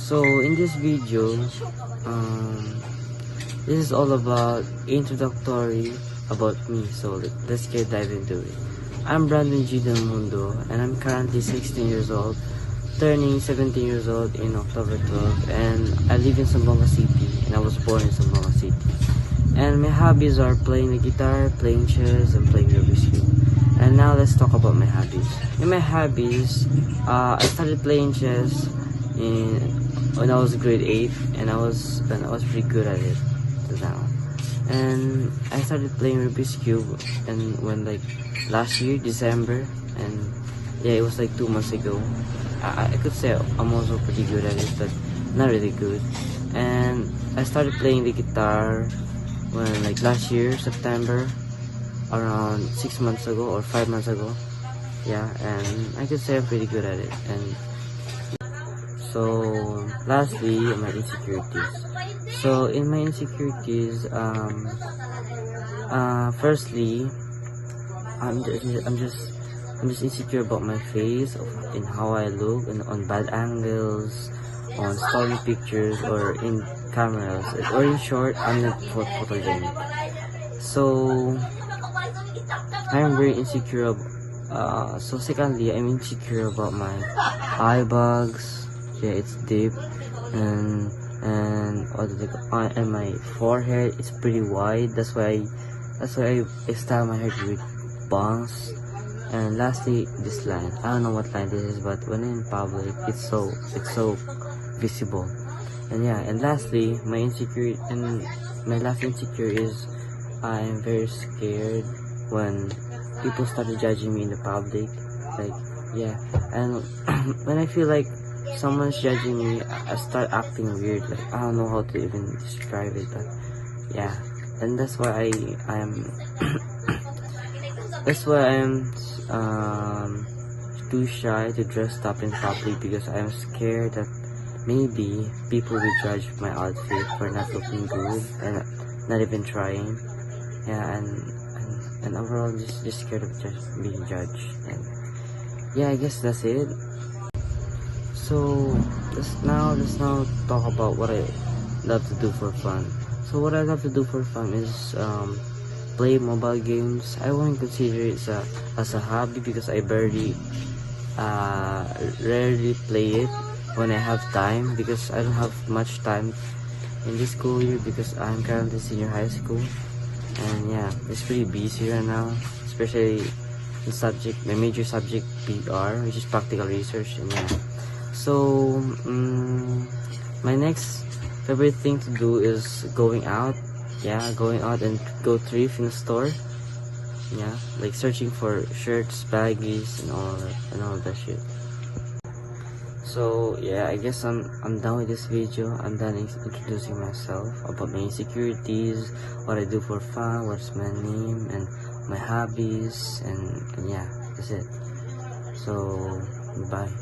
So in this video, this is all about introductory about me. So let's get dive into it. I'm Brandon G. Del Mundo, and I'm currently 16 years old, turning 17 years old in October 12, and I live in Zamboanga City, and I was born in Zamboanga City. And my hobbies are playing the guitar, playing chess, and playing Rubik's Cube. And now let's talk about my hobbies. In my hobbies, I started playing chess when I was grade 8, and I was pretty good at it till now. And I started playing Rubik's Cube and when like last year December, and yeah, it was like 2 months ago. I could say I'm also pretty good at it, but not really good. And I started playing the guitar when like last year September, around 6 months ago or 5 months ago. Yeah, and I could say I'm pretty good at it. And so lastly, my insecurities. So in my insecurities, firstly, I'm just insecure about my face, in how I look, and on bad angles, on story pictures, or in cameras, or in short, I'm not photogenic. So I'm very insecure. So secondly, I'm insecure about my eye bags. Yeah, it's deep, and my forehead is pretty wide. That's why I style my hair with bangs. And lastly, this line. I don't know what line this is, but when in public, it's so visible. And yeah, and lastly, my last insecure is I'm very scared when people started judging me in the public. Like, yeah, and when I feel like someone's judging me, I start acting weird. Like, I don't know how to even describe it, but yeah, and that's why I am that's why I am too shy to dress up in public, because I am scared that maybe people will judge my outfit for not looking good and not even trying. Yeah, and overall just scared of just being judged. And yeah, I guess that's it. So let's now talk about what I love to do for fun. So what I love to do for fun is play mobile games. I wouldn't consider it as a hobby, because I rarely play it when I have time, because I don't have much time in this school year, because I'm currently senior high school. And yeah, it's pretty busy right now, especially my major subject PR, which is practical research. And yeah, so my next favorite thing to do is going out. Yeah, going out and go thrift in a store. Yeah, like searching for shirts, baggies, and all that shit. So yeah, I guess I'm done with this video. I'm done introducing myself, about my insecurities, what I do for fun, what's my name, and my hobbies, and yeah, that's it. So bye.